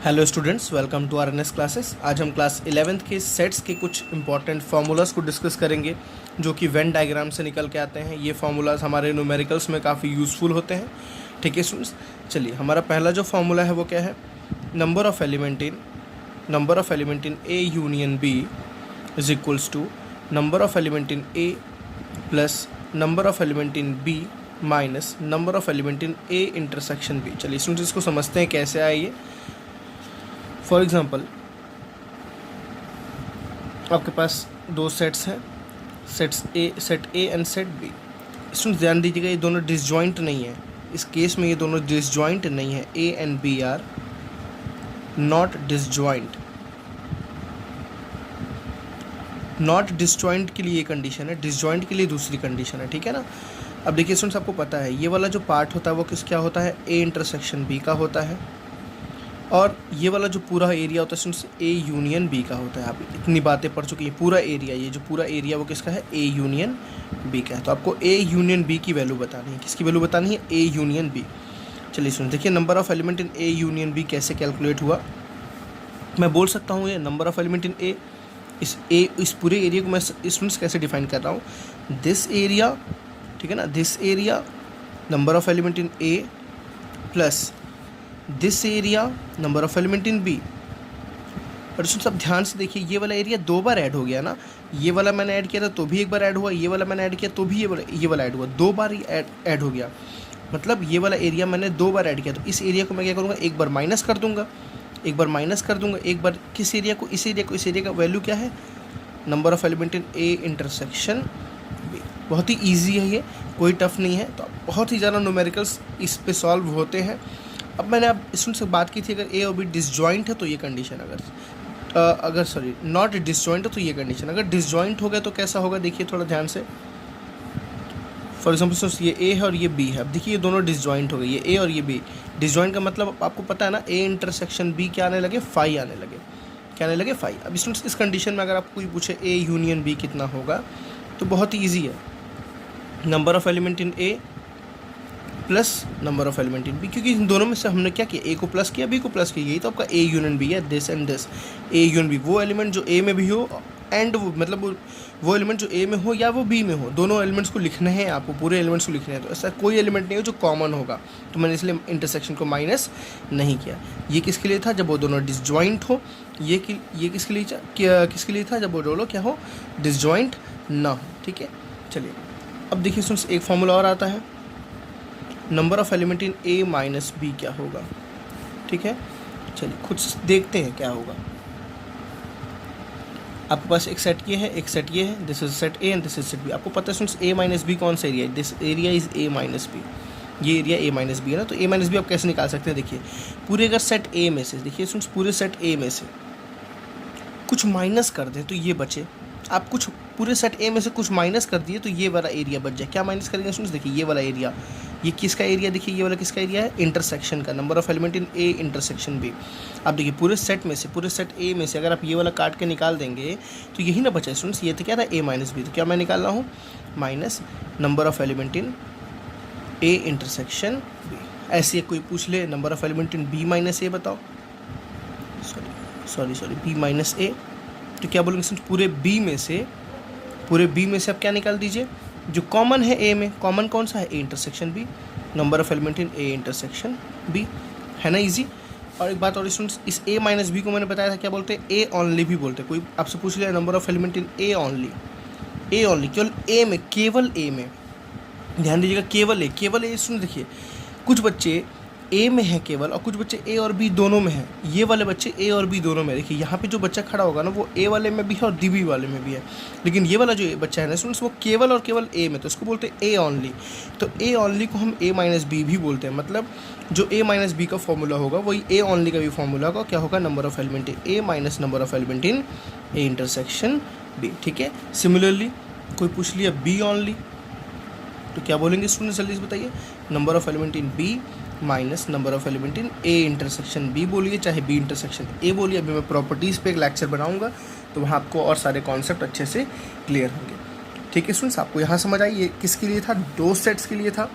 Hello students, welcome to RNS classes. आज हम class 11th के सेट्स के कुछ इंपॉर्टेंट फार्मूलाज को डिस्कस करेंगे जो कि वेन डायग्राम से निकल के आते हैं। ये फार्मूलाज हमारे न्यूमेरिकल्स में काफ़ी यूज़फुल होते हैं। ठीक है स्टूडेंट्स, चलिए हमारा पहला जो फार्मूला है वो क्या है। Number of element in A union B is equals to number of element in A plus number of element in B minus number of element in A intersection B. चलिए students, इसको समझते हैं कैसे आए ये। फॉर एग्ज़ाम्पल, आपके पास दो सेट्स हैं, set A and set B. Students ध्यान दीजिएगा, ये दोनों डिसजॉइंट नहीं है। इस केस में ये दोनों डिसजॉइंट नहीं है। A and B are not disjoint. Not disjoint के लिए ये कंडीशन है, डिसजॉइंट के लिए दूसरी कंडीशन है। ठीक है ना। अब देखिए स्टूडेंट्स, आपको पता है ये वाला जो पार्ट होता है वो क्या होता है, ए इंटरसेक्शन बी का होता है, और ये वाला जो पूरा एरिया होता है स्टूडेंट्स ए यूनियन बी का होता है। आप इतनी बातें पढ़ चुकी हैं। पूरा एरिया, ये जो पूरा एरिया वो किसका है, ए यूनियन बी का है। तो आपको ए यूनियन बी की वैल्यू बतानी है। किसकी वैल्यू बतानी है, ए यूनियन बी। चलिए सुन, देखिए number of element in A union B कैसे कैलकुलेट हुआ। मैं बोल सकता हूँ ये number of element in A, इस पूरे एरिया को मैं स्टूडेंट्स कैसे डिफाइन कर रहा हूँ, दिस एरिया, ठीक है ना, this area number of element in A plus this area number of element in B. और सब ध्यान से देखिए, ये वाला एरिया दो बार ऐड हो गया ना। ये वाला मैंने ऐड किया था तो भी एक बार ऐड हुआ, ये वाला मैंने ऐड किया तो भी ये वाला ऐड हुआ, दो बार ही ऐड हो गया। मतलब ये वाला एरिया मैंने दो बार ऐड किया, तो इस एरिया को मैं क्या करूँगा, एक बार माइनस कर दूँगा, एक बार किस एरिया को, इस एरिया का वैल्यू क्या है, number of element in A intersection B. बहुत ही ईजी है ये, कोई टफ नहीं है। तो बहुत ही ज़्यादा न्यूमेरिकल्स इस पे सॉल्व होते हैं। अब मैंने अब स्टूडेंट से बात की थी, अगर ए और बी डिसजॉइंट है तो ये कंडीशन, अगर सॉरी नॉट डिसजॉइंट है तो ये कंडीशन। अगर डिसजॉइंट हो गया तो कैसा होगा, देखिए थोड़ा ध्यान से। फॉर एग्जांपल ये ए है और ये बी है। अब देखिए ये दोनों डिसजॉइंट हो गए, ये ए और ये बी। डिसजॉइंट का मतलब आपको पता है ना, ए इंटरसेक्शन बी क्या आने लगे, फाई आने लगे। क्या आने लगे, फाई। अब स्टूडेंट्स इस कंडीशन में अगर आपको कोई पूछे ए यूनियन बी कितना होगा, तो बहुत ही ईजी है, number of element in A plus number of element in B. क्योंकि इन दोनों में से हमने क्या किया, ए को प्लस किया, बी को प्लस किया। यही तो आपका ए यूनियन बी है, this and this. A union B, वो एलिमेंट जो ए में भी हो, एंड वो मतलब वो एलिमेंट जो ए में हो या वो बी में हो, दोनों एलिमेंट्स को लिखने हैं आपको, पूरे एलिमेंट्स को लिखने हैं। तो ऐसा कोई एलिमेंट नहीं हो जो कॉमन होगा, तो मैंने इसलिए इंटरसेक्शन को माइनस नहीं किया। ये किसके लिए था, जब वो दोनों डिसजॉइंट हो। ये किसके लिए था, जब वो दोनों क्या हो, डिसजॉइंट ना हो। ठीक है, चलिए अब देखिए स्टूडेंट्स, एक फॉर्मूला और आता है, number of element in A minus B क्या होगा। ठीक है, चलिए खुद देखते हैं क्या होगा। आपके पास एक सेट ये है, एक सेट ये है, this is set A and this is set B. आपको पता है स्टूडेंट्स ए माइनस बी कौन सा एरिया है, this area is A minus B. ये एरिया ए माइनस बी है ना। तो ए माइनस बी आप कैसे निकाल सकते हैं, देखिए पूरे अगर सेट ए में से, देखिए स्टूडेंट्स पूरे सेट ए में से कुछ माइनस कर दें तो ये बचे। आप कुछ पूरे सेट ए में से कुछ माइनस कर दिए तो ये वाला एरिया बच जाए। क्या माइनस करेंगे स्टूडेंट्स, देखिए ये वाला एरिया, ये किसका एरिया, देखिए ये वाला किसका एरिया है, इंटरसेक्शन का, number of element in A intersection B. आप देखिए पूरे सेट में से, पूरे सेट ए में से अगर आप ये वाला काट के निकाल देंगे तो यही ना बचा स्टूडेंट्स। ये तो क्या था, ए माइनस बी। तो क्या मैं निकाल रहा हूँ, minus number of element in A intersection B. ऐसे कोई पूछ ले number of element in B minus A बताओ, सॉरी बी माइनस ए, तो क्या बोलेंगे स्टूडेंट्स, पूरे बी में से आप क्या निकाल दीजिए, जो कॉमन है ए में, कॉमन कौन सा है, A intersection B, number of element in A intersection B. है ना इजी। और एक बात और स्टूडेंट्स, इस ए माइनस बी को मैंने बताया था क्या बोलते हैं, ए ऑनली भी बोलते हैं। कोई आपसे पूछ लिया number of element in A only, केवल ए में, केवल ए में, ध्यान दीजिएगा, केवल ए सुन। देखिए कुछ बच्चे ए में है केवल, और कुछ बच्चे ए और बी दोनों में हैं। ये वाले बच्चे ए और बी दोनों में, देखिए यहाँ पे जो बच्चा खड़ा होगा ना वो ए वाले में भी है और बी वाले में भी है। लेकिन ये वाला जो बच्चा है ना स्टूडेंट्स, वो केवल और केवल ए में, तो इसको बोलते हैं ए ऑनली। तो ए ऑनली को हम ए माइनस बी भी बोलते हैं। मतलब जो ए माइनस बी का फॉर्मूला होगा वही ए ऑनली का भी फॉर्मूला होगा। क्या होगा, number of element in A minus number of element in A intersection B. ठीक है, सिमिलरली कोई पूछ लिया बी ऑनली, तो क्या बोलेंगे स्टूडेंट्स, जल्दी से बताइए, number of element in B minus number of element in A intersection B बोलिए, चाहे बी इंटरसेक्शन ए बोलिए। अभी मैं प्रॉपर्टीज़ पे एक लेक्चर बनाऊंगा तो वहाँ आपको और सारे कॉन्सेप्ट अच्छे से क्लियर होंगे। ठीक है स्टूडेंट्स, आपको यहाँ समझ आई ये किसके लिए था, दो सेट्स के लिए था।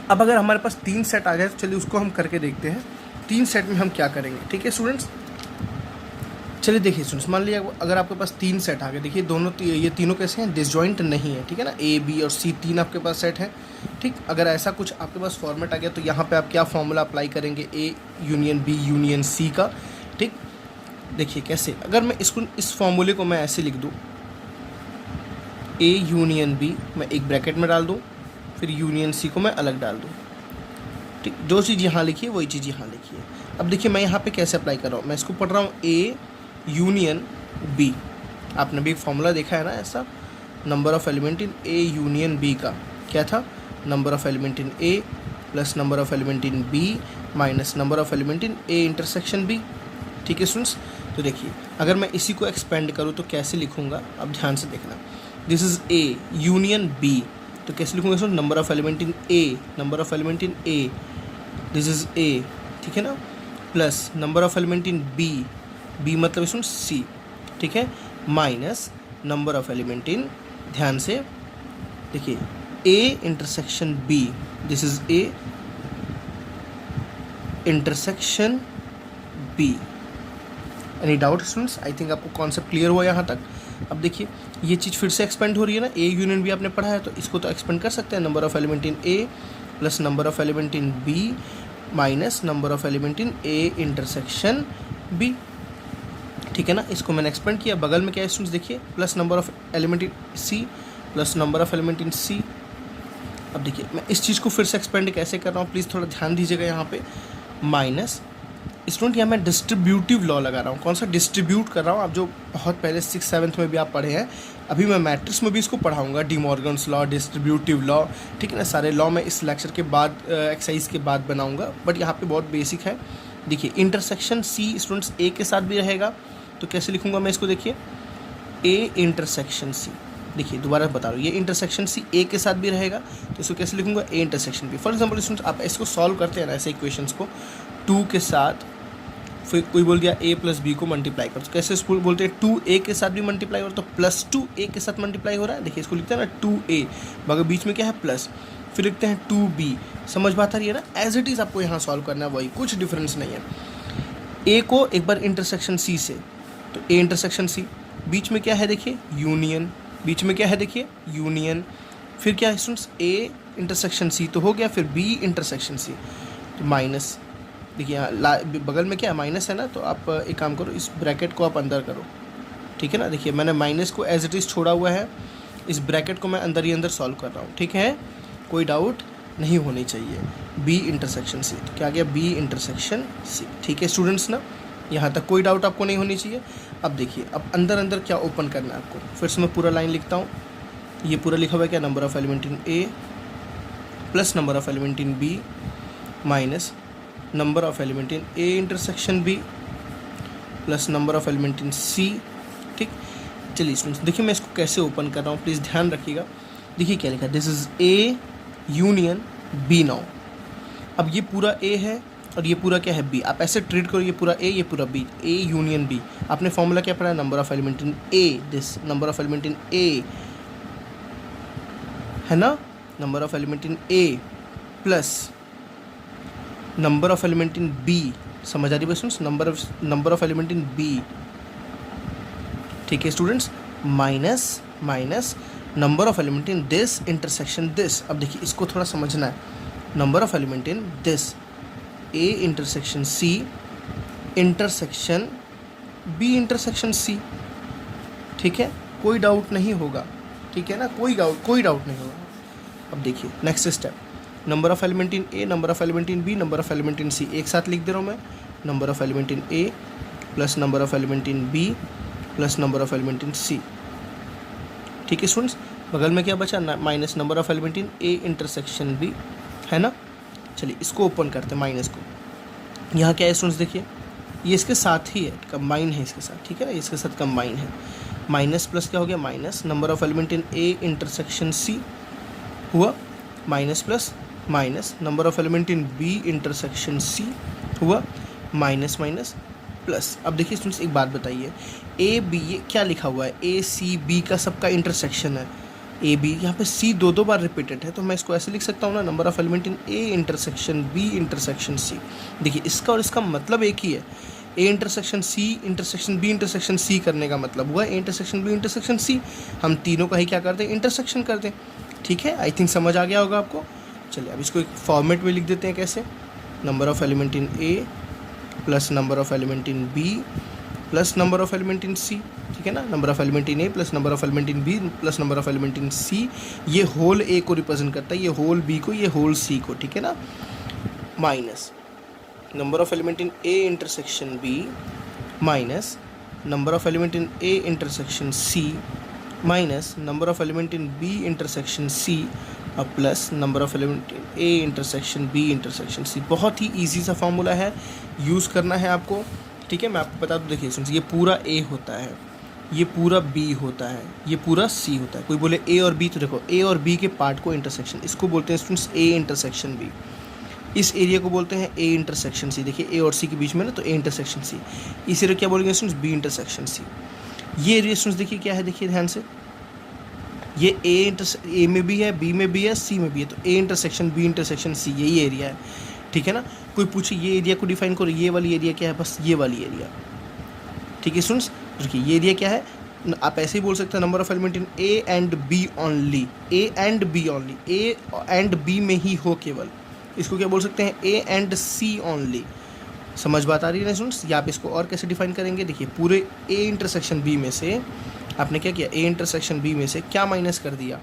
अब अगर हमारे पास तीन सेट आ जाए तो चलिए उसको हम करके देखते हैं। 3 सेट में हम क्या करेंगे, ठीक है स्टूडेंट्स। चलिए देखिए स्टूडेंट्स, मान लिया अगर आपके पास 3 सेट आ गए, देखिए ये तीनों कैसे हैं, डिसजॉइंट नहीं है, ठीक है ना। ए बी और सी 3 आपके पास सेट है, ठीक। अगर ऐसा कुछ आपके पास फॉर्मेट आ गया तो यहाँ पे आप क्या फॉर्मूला अप्लाई करेंगे, A union B union C का, ठीक। देखिए कैसे, अगर मैं इसको इस फॉर्मूले को मैं ऐसे लिख दूँ, ए यूनियन बी मैं एक ब्रैकेट में डाल दूँ, फिर यूनियन सी को मैं अलग डाल दूँ, ठीक। जो चीज़ यहाँ लिखी है वही चीज़ यहाँ लिखी है। अब देखिए मैं यहाँ पे कैसे अप्लाई कर रहा हूँ, मैं इसको पढ़ रहा हूँ ए यूनियन बी। आपने भी एक फॉर्मूला देखा है ना ऐसा, number of element in A union B का क्या था, number of element in A plus number of element in B minus number of element in A intersection B, ठीक है स्टूडेंट्स। तो देखिए अगर मैं इसी को एक्सपेंड करूँ तो कैसे लिखूँगा, अब ध्यान से देखना, this is A union B, तो कैसे लिखूँगा student, number of element in A, number of element in A, this is A, ठीक है ना, plus number of element in B, B मतलब स्टूडेंट सी, ठीक है, minus number of element in, ध्यान से देखिए, A intersection B, this is A intersection B. Any doubt students, I think आपको कॉन्सेप्ट क्लियर हुआ यहाँ तक। अब देखिए ये चीज़ फिर से एक्सपेंड हो रही है ना, ए यूनियन बी आपने पढ़ा है तो इसको तो एक्सपेंड कर सकते हैं, number of element in A plus number of element in B minus number of element in A intersection B, ठीक है ना। इसको मैंने एक्सपेंड किया, बगल में क्या है स्टूडेंट्स देखिए, plus number of element in C plus number of element in C. अब देखिए मैं इस चीज़ को फिर से एक्सपेंड कैसे कर रहा हूँ, प्लीज़ थोड़ा ध्यान दीजिएगा यहाँ पे, माइनस स्टूडेंट यहाँ मैं डिस्ट्रीब्यूटिव लॉ लगा रहा हूँ। कौन सा डिस्ट्रीब्यूट कर रहा हूँ, आप जो बहुत पहले 6th-7th में भी आप पढ़े हैं, अभी मैं मैट्रिक्स में भी इसको पढ़ाऊँगा, De Morgan's law, distributive law, ठीक है ना। सारे लॉ मैं इस लेक्चर के बाद एक्सरसाइज के बाद बनाऊँगा, बट यहाँ पे बहुत बेसिक है। देखिए इंटरसेक्शन सी स्टूडेंट्स ए के साथ भी रहेगा, तो कैसे लिखूँगा मैं इसको, देखिए ए इंटरसेक्शन सी, देखिए दोबारा बता रहा हूँ, ये इंटरसेक्शन सी ए के साथ भी रहेगा, तो इसको कैसे लिखूँगा, A intersection B. For example students आप इसको सॉल्व करते हैं ना ऐसे इक्वेशंस को, 2 के साथ, फिर कोई बोल दिया a प्लस बी को मल्टीप्लाई करो, तो कैसे स्कूल बोलते हैं 2a के साथ भी मल्टीप्लाई हो रहा है, तो प्लस 2a के साथ मल्टीप्लाई हो रहा है। देखिए इसको लिखते हैं ना 2a, मगर बीच में क्या है प्लस, फिर लिखते हैं 2b। समझ बात आ रही है ना, एज इट इज़ आपको यहाँ सॉल्व करना है, वही, कुछ डिफरेंस नहीं है। a को एक बार इंटरसेक्शन c से, तो a इंटरसेक्शन c, बीच में क्या है देखिए यूनियन, बीच में क्या है देखिए यूनियन, फिर क्या है स्टूडेंट्स a इंटरसेक्शन c तो हो गया, फिर b इंटरसेक्शन c, तो माइनस, देखिए यहाँ बगल में क्या है माइनस है ना, तो आप एक काम करो, इस ब्रैकेट को आप अंदर करो, ठीक है ना। देखिए मैंने माइनस को एज इट इज़ छोड़ा हुआ है, इस ब्रैकेट को मैं अंदर ही अंदर सॉल्व कर रहा हूँ, ठीक है, कोई डाउट नहीं होनी चाहिए। बी इंटरसेक्शन सी, तो क्या आ गया, बी इंटरसेक्शन सी, ठीक है स्टूडेंट्स ना, यहाँ तक कोई डाउट आपको नहीं होनी चाहिए। अब देखिए अब अंदर अंदर क्या ओपन करना है आपको, फिर से मैं पूरा लाइन लिखता हूँ, ये पूरा लिखा हुआ है क्या, number of element in A plus number of element in B minus number of element in A intersection B plus number of element in C, ठीक। चलिए स्टूडेंट्स देखिए मैं इसको कैसे ओपन कर रहा हूँ, प्लीज़ ध्यान रखिएगा। देखिए क्या लिखा है, this is A union B now. अब ये पूरा ए है और ये पूरा क्या है बी, आप ऐसे ट्रीट करो, ये पूरा ए ये पूरा बी, ए यूनियन बी। आपने फॉर्मूला क्या पढ़ा है, number of element in A, this number of element in A है ना, number of element in A plus number of element in B, समझ आ रही है students, number of element in B, ठीक है students, minus minus number of element in this intersection this. अब देखिए इसको थोड़ा समझना है, number of element in this A intersection C intersection B intersection C, ठीक है, कोई डाउट नहीं होगा, ठीक है ना, कोई डाउट नहीं होगा। अब देखिए next step, number of element in A, number of element in B, number of element in C, एक साथ लिख दे रहा हूँ मैं, number of element in A plus number of element in B plus number of element in C, ठीक है students. बगल में क्या बचा, minus number of element in A intersection B, है ना। चलिए इसको ओपन करते हैं माइनस को, यहाँ क्या है स्टूडेंट्स देखिए, ये इसके साथ ही है, कंबाइन है इसके साथ, ठीक है ना, इसके साथ कंबाइन है, माइनस प्लस क्या हो गया, minus number of element in A intersection C हुआ, minus plus minus number of element in B intersection C हुआ, माइनस माइनस प्लस। अब देखिए स्टूडेंट्स एक बात बताइए, ए बी ये क्या लिखा हुआ है, ए सी बी का सबका इंटरसेक्शन है, ए बी, यहाँ पे सी दो दो बार रिपीटेड है, तो मैं इसको ऐसे लिख सकता हूँ ना, number of element in A intersection B intersection C. देखिए इसका और इसका मतलब एक ही है, A intersection C intersection B intersection C करने का मतलब हुआ A intersection B intersection C, हम तीनों का ही क्या करते हैं, इंटरसेक्शन करते हैं। ठीक है, आई थिंक समझ आ गया होगा आपको। चलिए अब इसको एक फॉर्मेट में लिख देते हैं, कैसे, number of element in A plus number of element in B plus number of element in C. ठीक है ना, number of element in A plus number of element in B plus number of element in C, ये whole ए को represent करता है, ये whole B को, ये होल सी को। ठीक है ना, minus number of element in A intersection B minus number of element in A intersection C minus number of element in B intersection C और plus number of element in A intersection B intersection C. बहुत ही easy सा formula है, use करना है आपको। ठीक है, मैं आपको बता दूँ, देखिए सुनिए, ये पूरा ए होता है, ये पूरा बी होता है, ये पूरा सी होता है। कोई बोले ए और बी, तो देखो ए और बी के पार्ट को इंटरसेक्शन, इसको बोलते हैं स्टूडेंट्स ए इंटरसेक्शन बी। इस एरिया को बोलते हैं ए इंटरसेक्शन सी। देखिए ए और सी के बीच में ना, तो ए इंटरसेक्शन सी। इस एरिया क्या बोलेंगे स्टूडेंट्स, बी इंटरसेक्शन सी। ये एरिया स्टूडेंट्स देखिए क्या है, देखिए ध्यान से, ये ए में भी है, बी में भी है, सी में भी है, तो A intersection B intersection C, यही एरिया है। ठीक है ना, कोई पूछे ये एरिया को डिफाइन करो, ये वाली एरिया क्या है, बस ये वाली एरिया। ठीक है स्टूडेंट्स, देखिए ये एरिया क्या है, आप ऐसे ही बोल सकते हैं, number of element in A and B only, A and B only, A and B में ही हो केवल, इसको क्या बोल सकते हैं, ए एंड सी ओनली। समझ बात आ रही है ना स्टूडेंट्स। या आप इसको और कैसे डिफाइन करेंगे, देखिए पूरे ए इंटरसेक्शन बी में से आपने क्या किया, ए इंटरसेक्शन बी में से क्या माइनस कर दिया,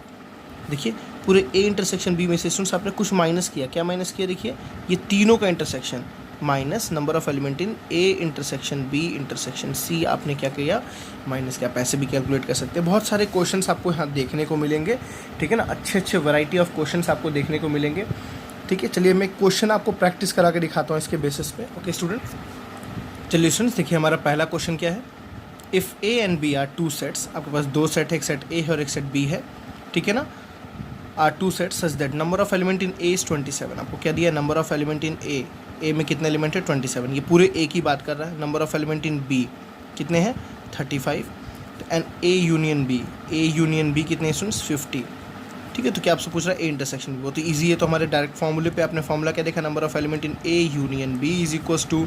देखिए पूरे ए इंटरसेक्शन बी में से स्टूडेंट्स आपने कुछ माइनस किया, क्या माइनस किया, देखिए ये तीनों का intersection minus number of element in A intersection B intersection C, आपने क्या किया, माइनस किया। पैसे भी कैलकुलेट कर सकते हैं, बहुत सारे क्वेश्चंस आपको यहाँ देखने को मिलेंगे। ठीक है ना, अच्छे अच्छे वैरायटी ऑफ क्वेश्चंस आपको देखने को मिलेंगे। ठीक है, चलिए मैं क्वेश्चन आपको प्रैक्टिस करा के दिखाता हूँ इसके बेसिस पे। ओके स्टूडेंट, चलिए स्टूडेंट्स देखिए हमारा पहला क्वेश्चन क्या है, if A and B are two sets, आपके पास दो सेट है, एक सेट ए है और एक सेट बी है। ठीक है ना, are two set such that number of element in A is 27। आपको क्या दिया, number of element in A में कितने एलिमेंट है, 27, ये पूरे ए की बात कर रहा है। Number of element in B कितने हैं, 35, एंड ए यूनियन बी कितने स्टूडेंट्स, 50। ठीक है, तो क्या आपसे पूछ रहा है ए इंटरसेक्शन बी, वो तो ईजी है, तो हमारे डायरेक्ट फॉर्मूले पे आपने फॉर्मूला क्या देखा, number of element in A union B is equals to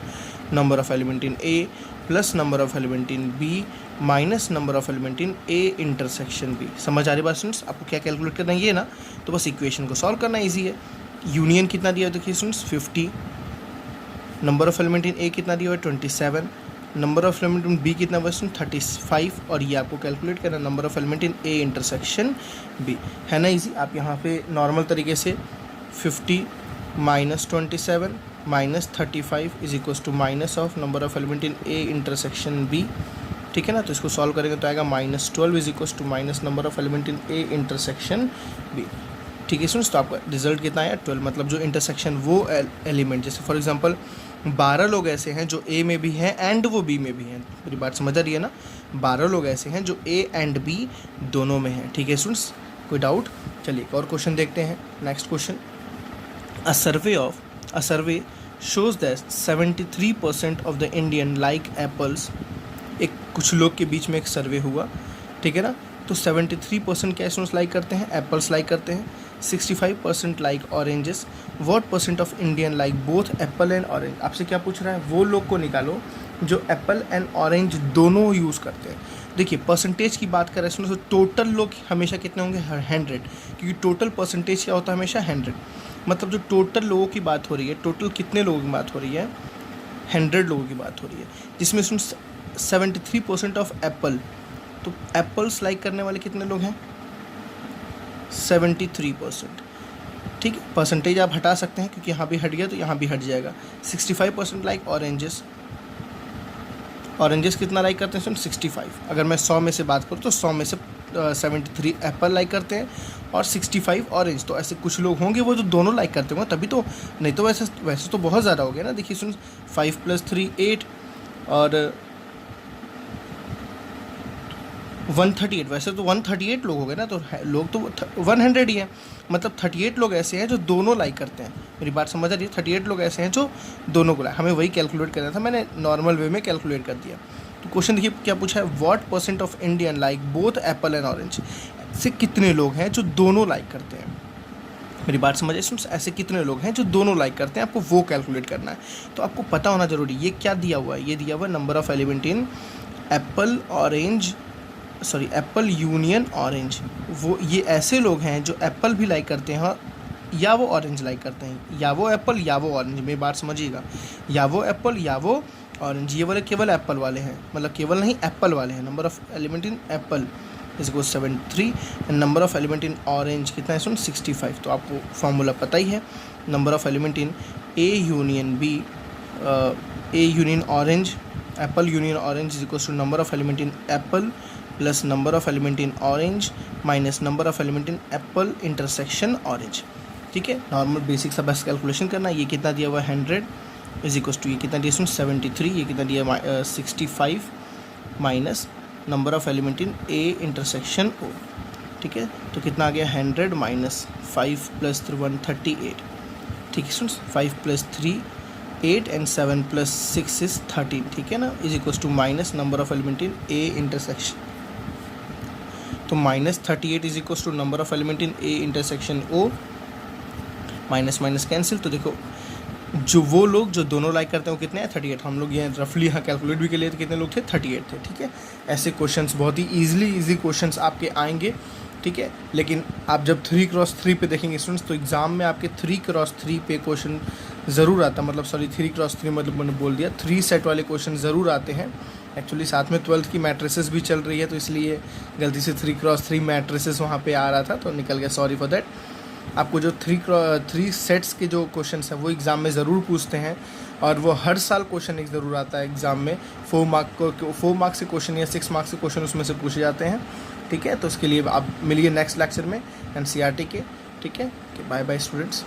number of element in A plus number of element in B minus number of element in A intersection B. समझ आ रही बात students, आपको क्या calculate करना है ये ना, तो बस इक्वेशन को सॉल्व करना ईजी है। यूनियन कितना दिया है देखिए students, 50, number of element in A कितना दिया हुआ है, 27, number of element in B कितना हुआ है 35, और ये आपको कैलकुलेट करना number of element in A intersection B. है ना इजी, आप यहाँ पे नॉर्मल तरीके से 50 माइनस 27 माइनस 35 is equals to minus of number of element in A intersection B. ठीक है ना, तो इसको सॉल्व करेंगे तो आएगा -12 is equals to minus number of element in A intersection B. ठीक है स्टूडेंट्स, तो आपका रिजल्ट कितना आया, 12, मतलब जो इंटरसेक्शन वो एलिमेंट, जैसे फॉर एग्जांपल 12 लोग ऐसे हैं जो ए में भी हैं एंड वो बी में भी हैं। मेरी बात समझ आ रही है ना, 12 लोग ऐसे हैं जो ए एंड बी दोनों में हैं। ठीक है स्टूडेंट्स, कोई डाउट। चलिए एक और क्वेश्चन देखते हैं। Next question, a survey shows that 73% of the Indian like apples. एक कुछ लोग के बीच में एक सर्वे हुआ, ठीक है ना, तो 73% क्या स्टूडेंट्स लाइक करते हैं, एप्पल्स लाइक करते हैं, 65% like oranges, what percent of Indian like both Apple and orange. आपसे क्या पूछ रहा है, वो लोग को निकालो जो एप्पल एंड ऑरेंज दोनों यूज़ करते हैं। देखिए परसेंटेज की बात करें इसमें, तो टोटल लोग हमेशा कितने होंगे, 100, क्योंकि टोटल परसेंटेज क्या होता है हमेशा 100, मतलब जो टोटल लोगों की बात हो रही है, टोटल कितने लोगों की बात हो रही है, 100 लोगों की बात हो रही है, जिसमें 73% ऑफ एप्पल, तो एप्पल्स लाइक करने वाले कितने लोग हैं, 73%। ठीक है, परसेंटेज आप हटा सकते हैं क्योंकि यहाँ भी हट गया तो यहाँ भी हट जाएगा। 65% लाइक ऑरेंजेस, ऑरेंजेस कितना लाइक करते हैं, 65। अगर मैं 100 में से बात करूँ तो 100 में से 73 एप्पल लाइक करते हैं और 65 ऑरेंज। तो ऐसे कुछ लोग होंगे वो जो दोनों लाइक करते होंगे, तभी तो, नहीं तो वैसे तो बहुत ज़्यादा हो गया ना। देखिए सुन, 5 + 3 8 और 138, वैसे तो 138 लोग हो गए ना, तो लोग तो 100 ही है, मतलब 38 लोग ऐसे हैं जो दोनों लाइक करते हैं। मेरी बात समझ आ रही है, 38 लोग ऐसे हैं जो दोनों को लाइक, हमें वही कैलकुलेट करना था, मैंने नॉर्मल वे में कैलकुलेट कर दिया। तो क्वेश्चन देखिए क्या पूछा है, what percent of Indian like both Apple and orange. से कितने लोग हैं जो दोनों लाइक करते हैं। मेरी बात समझ आए? ऐसे कितने लोग हैं जो दोनों लाइक करते हैं, आपको वो कैलकुलेट करना है। तो आपको पता होना जरूरी। ये क्या दिया हुआ है? ये दिया हुआ है number of element in Apple Apple union orange. वो ये ऐसे लोग हैं जो एप्पल भी लाइक करते हैं या वो ऑरेंज लाइक करते हैं, या वो एप्पल या वो ऑरेंज। मेरी बात समझिएगा, या वो एप्पल या वो ऑरेंज। ये वाले केवल एप्पल वाले हैं, मतलब केवल नहीं, एप्पल वाले हैं। Number of element in apple is equal 73 and number of element in orange कितना है? 65। तो आपको फॉर्मूला पता ही है। Number of element in A union B, A union orange, apple union orange is equal to number of element in apple plus number of element in orange minus number of element in apple intersection orange. ठीक है, normal basic सा बस calculation करना। ये कितना दिया हुआ है? 100 इज इक्वल टू, ये कितना दिया? 73। ये कितना दिया? 65 minus number of element in A intersection O. ठीक है, तो कितना आ गया? 100 माइनस 5 प्लस 138। ठीक है students, 5 plus 3 8 and 7 plus 6 is 13। ठीक है ना, is equal to minus number of element in A intersection. तो minus 38 is equal to number of element in A intersection O, minus minus cancel. तो देखो, जो वो लोग जो दोनों लाइक करते हैं वो कितने हैं? 38। हम लोग ये रफली यहाँ कैलकुलेट भी कर लिए थे, कितने लोग थे? 38 थे। ठीक है, ऐसे क्वेश्चंस बहुत ही ईजी क्वेश्चंस आपके आएंगे। ठीक है, लेकिन आप जब 3x3 पे देखेंगे स्टूडेंट्स, तो एग्ज़ाम में आपके 3x3 पे क्वेश्चन ज़रूर आता, मतलब सॉरी 3x3 मतलब मैंने बोल दिया, 3 सेट वाले क्वेश्चन ज़रूर आते हैं। एक्चुअली साथ में 12th की मैट्रिसेस भी चल रही है, तो इसलिए गलती से 3x3 मैट्रिसेस वहाँ पे आ रहा था, तो निकल गया, सॉरी फॉर दैट। आपको जो 3 सेट्स के जो क्वेश्चंस हैं वो एग्ज़ाम में ज़रूर पूछते हैं, और वो हर साल क्वेश्चन एक ज़रूर आता है एग्ज़ाम में। 4 मार्क्स से क्वेश्चन या 6 मार्क्स के क्वेश्चन उसमें से पूछे जाते हैं। ठीक है, तो उसके लिए आप मिलिए नेक्स्ट लेक्चर में NCERT के। ठीक है, बाय बाय स्टूडेंट्स।